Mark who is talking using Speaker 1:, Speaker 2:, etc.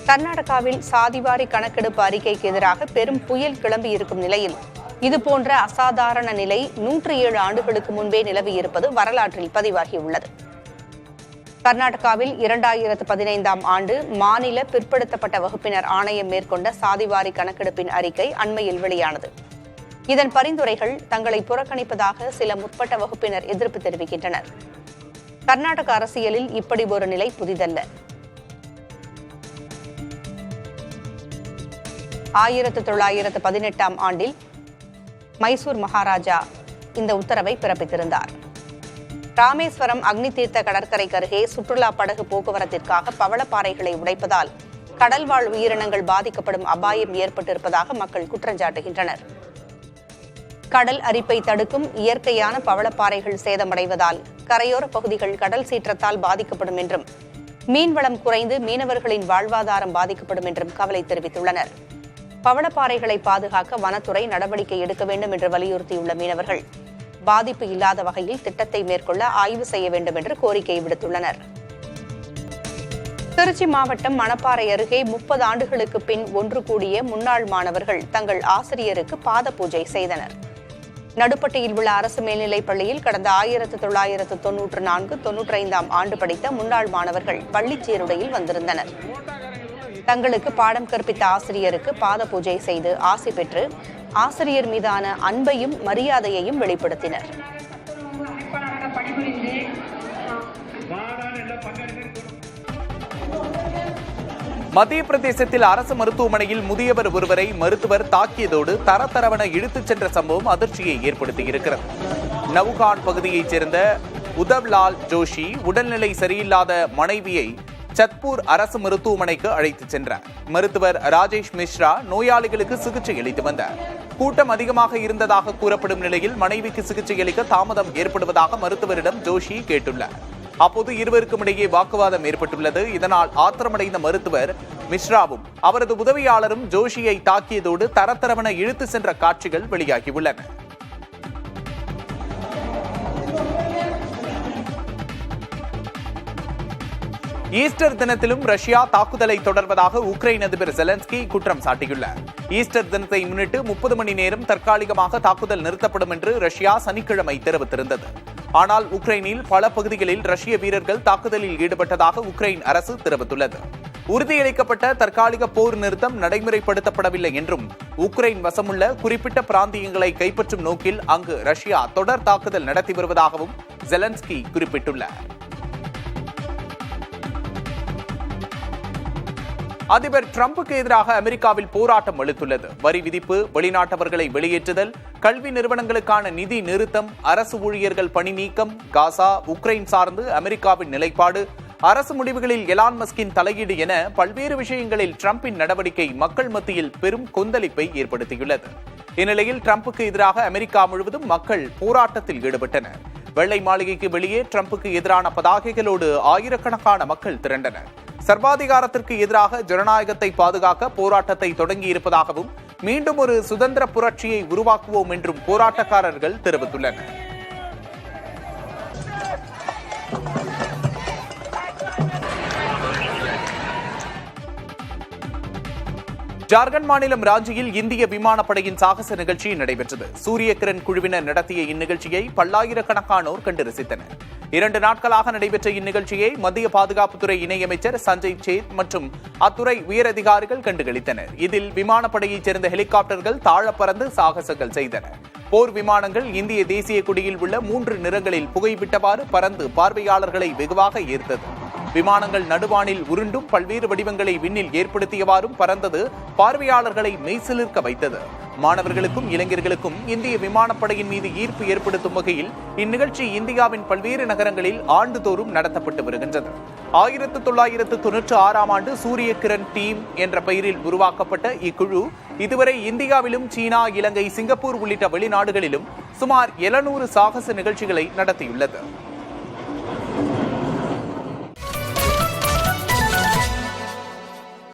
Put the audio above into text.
Speaker 1: கர்நாடகாவில் சாதிவாரி கணக்கெடுப்பு அறிக்கைக்கு எதிராக பெரும் புயல் கிளம்பியிருக்கும் நிலையில் இதுபோன்ற அசாதாரண நிலை 107 ஆண்டுகளுக்கு முன்பே நிலவியிருப்பது வரலாற்றில் பதிவாகியுள்ளது. கர்நாடகாவில் 2015ஆம் ஆண்டு மாநில பிற்படுத்தப்பட்ட வகுப்பினர் ஆணையம் மேற்கொண்ட சாதிவாரி கணக்கெடுப்பின் அறிக்கை அண்மையில் வெளியானது. இதன் பரிந்துரைகள் தங்களை புறக்கணிப்பதாக சில முற்பட்ட வகுப்பினர் எதிர்ப்பு தெரிவிக்கின்றனர். கர்நாடக அரசியலில் இப்படி ஒரு நிலை புதிதல்ல. 1918ஆம் ஆண்டில் மைசூர் மகாராஜா இந்த உத்தரவை பிறப்பித்திருந்தார். ராமேஸ்வரம் அக்னி தீர்த்த கடற்கரைக்கு அருகே சுற்றுலா படகு போக்குவரத்திற்காக பவளப்பாறைகளை உடைப்பதால் கடல்வாழ் உயிரினங்கள் பாதிக்கப்படும் அபாயம் ஏற்பட்டிருப்பதாக மக்கள் குற்றஞ்சாட்டுகின்றனர். கடல் அரிப்பை தடுக்கும் இயற்கையான பவளப்பாறைகள் சேதமடைவதால் கரையோர பகுதிகள் கடல் சீற்றத்தால் பாதிக்கப்படும் என்றும் மீன்வளம் குறைந்து மீனவர்களின் வாழ்வாதாரம் பாதிக்கப்படும் என்றும் கவலை தெரிவித்துள்ளனர். பவளப்பாறைகளை பாதுகாக்க வனத்துறை நடவடிக்கை எடுக்க வேண்டும் என்று வலியுறுத்தியுள்ள மீனவர்கள் பாதிப்பு இல்லாத வகையில் திட்டத்தை மேற்கொள்ள ஆய்வு செய்ய வேண்டும் என்று கோரிக்கை விடுத்துள்ளனர். திருச்சி மாவட்டம் மணப்பாறை அருகே 30 ஆண்டுகளுக்கு பின் ஒன்று கூடிய முன்னாள் மாணவர்கள் தங்கள் ஆசிரியருக்கு பாத பூஜை செய்தனர். நடுப்பட்டியில் உள்ள அரசு மேல்நிலைப் பள்ளியில் கடந்த 1994-95ஆம் ஆண்டு படித்த முன்னாள் மாணவர்கள் பள்ளிச் சீருடையில் வந்திருந்தனர். தங்களுக்கு பாடம் கற்பித்த ஆசிரியருக்கு பாத பூஜை செய்து ஆசி பெற்று ஆசிரியர் மீதான அன்பையும் மரியாதையையும் வெளிப்படுத்தினர்.
Speaker 2: மத்திய பிரதேசத்தில் அரசு மருத்துவமனையில் முதியவர் ஒருவரை மருத்துவர் தாக்கியதோடு தரத்தரவென இழுத்துச் சென்ற சம்பவம் அதிர்ச்சியை ஏற்படுத்தியிருக்கிறது. நவுகான் பகுதியைச் சேர்ந்த உதவ்லால் ஜோஷி உடல்நிலை சரியில்லாத மனைவியை சத்பூர் அரசு மருத்துவமனைக்கு அழைத்துச் சென்றார். மருத்துவர் ராஜேஷ் மிஸ்ரா நோயாளிகளுக்கு சிகிச்சை அளித்து வந்தார். கூட்டம் அதிகமாக இருந்ததாக கூறப்படும் நிலையில் மனைவிக்கு சிகிச்சை அளிக்க தாமதம் ஏற்படுவதாக மருத்துவரிடம் ஜோஷி கேட்டுள்ளார். அப்போது இருவருக்கும் இடையே வாக்குவாதம் ஏற்பட்டுள்ளது. இதனால் ஆத்திரமடைந்த மருத்துவர் மிஸ்ராவும் அவரது உதவியாளரும் ஜோஷியை தாக்கியதோடு தரத்தரவென இழுத்து சென்ற காட்சிகள் வெளியாகியுள்ளன. ஈஸ்டர் தினத்திலும் ரஷ்யா தாக்குதலை தொடர்வதாக உக்ரைன் அதிபர் ஜெலன்ஸ்கி குற்றம் சாட்டியுள்ளார். ஈஸ்டர் தினத்தை முன்னிட்டு 30 மணி நேரம் தற்காலிகமாக தாக்குதல் நிறுத்தப்படும் என்று ரஷ்யா சனிக்கிழமை தெரிவித்திருந்தது. ஆனால் உக்ரைனில் பல பகுதிகளில் ரஷ்ய வீரர்கள் தாக்குதலில் ஈடுபட்டதாக உக்ரைன் அரசு தெரிவித்துள்ளது. உறுதியளிக்கப்பட்ட தற்காலிக போர் நிறுத்தம் நடைமுறைப்படுத்தப்படவில்லை என்றும் உக்ரைன் வசமுள்ள குறிப்பிட்ட பிராந்தியங்களை கைப்பற்றும் நோக்கில் அங்கு ரஷ்யா தொடர் தாக்குதல் நடத்தி வருவதாகவும் ஜெலன்ஸ்கி குறிப்பிட்டுள்ளார். அதிபர் டிரம்புக்கு எதிராக அமெரிக்காவில் போராட்டம் வலுத்துள்ளது. வரி விதிப்பு, வெளிநாட்டவர்களை வெளியேற்றுதல், கல்வி நிறுவனங்களுக்கான நிதி நிறுத்தம், அரசு ஊழியர்கள் பணி நீக்கம், காசா, உக்ரைன் சார்ந்து அமெரிக்காவின் நிலைப்பாடு, அரசு முடிவுகளில் எலான் மஸ்கின் தலையீடு என பல்வேறு விஷயங்களில் டிரம்பின் நடவடிக்கை மக்கள் மத்தியில் பெரும் கொந்தளிப்பை ஏற்படுத்தியுள்ளது. இந்நிலையில் டிரம்புக்கு எதிராக அமெரிக்கா முழுவதும் மக்கள் போராட்டத்தில் ஈடுபட்டனர். வெள்ளை மாளிகைக்கு வெளியே டிரம்புக்கு எதிரான பதாகைகளோடு ஆயிரக்கணக்கான மக்கள் திரண்டனர். சர்வாதிகாரத்திற்கு எதிராக ஜனநாயகத்தை பாதுகாக்க போராட்டத்தை தொடங்கியிருப்பதாகவும் மீண்டும் ஒரு சுதந்திர புரட்சியை உருவாக்குவோம் என்றும் போராட்டக்காரர்கள் தெரிவித்துள்ளனர். ஜார்க்கண்ட் மாநிலம் ராஞ்சியில் இந்திய விமானப்படையின் சாகச நிகழ்ச்சி நடைபெற்றது. சூரிய கிரண் குழுவினர் நடத்திய இந்நிகழ்ச்சியை பல்லாயிரக்கணக்கானோர் கண்டு ரசித்தனர். 2 நாட்களாக நடைபெற்ற இந்நிகழ்ச்சியை மத்திய பாதுகாப்புத்துறை இணையமைச்சர் சஞ்சய் சேத் மற்றும் அத்துறை உயரதிகாரிகள் கண்டுகளித்தனர். இதில் விமானப்படையைச் சேர்ந்த ஹெலிகாப்டர்கள் தாழ பறந்து சாகசங்கள் செய்தன. போர் விமானங்கள் இந்திய தேசிய கொடியில் உள்ள 3 நிறங்களில் புகைவிட்டவாறு பறந்து பார்வையாளர்களை வெகுவாக ஈர்த்தது. விமானங்கள் நடுவானில் உருண்டும் பல்வேறு வடிவங்களை விண்ணில் ஏற்படுத்தியவாறும் பறந்தது பார்வையாளர்களை மெய்சிலிர்க்க வைத்தது. மாணவர்களுக்கும் இளைஞர்களுக்கும் இந்திய விமானப்படையின் மீது ஈர்ப்பு ஏற்படுத்தும் வகையில் இந்நிகழ்ச்சி இந்தியாவின் பல்வேறு நகரங்களில் ஆண்டுதோறும் நடத்தப்பட்டு வருகின்றது. 1996ஆம் ஆண்டு சூரிய கிரண் டீம் என்ற பெயரில் உருவாக்கப்பட்ட இக்குழு இதுவரை இந்தியாவிலும் சீனா, இலங்கை, சிங்கப்பூர் உள்ளிட்ட வெளிநாடுகளிலும் சுமார் 700 சாகச நிகழ்ச்சிகளை நடத்தியுள்ளது.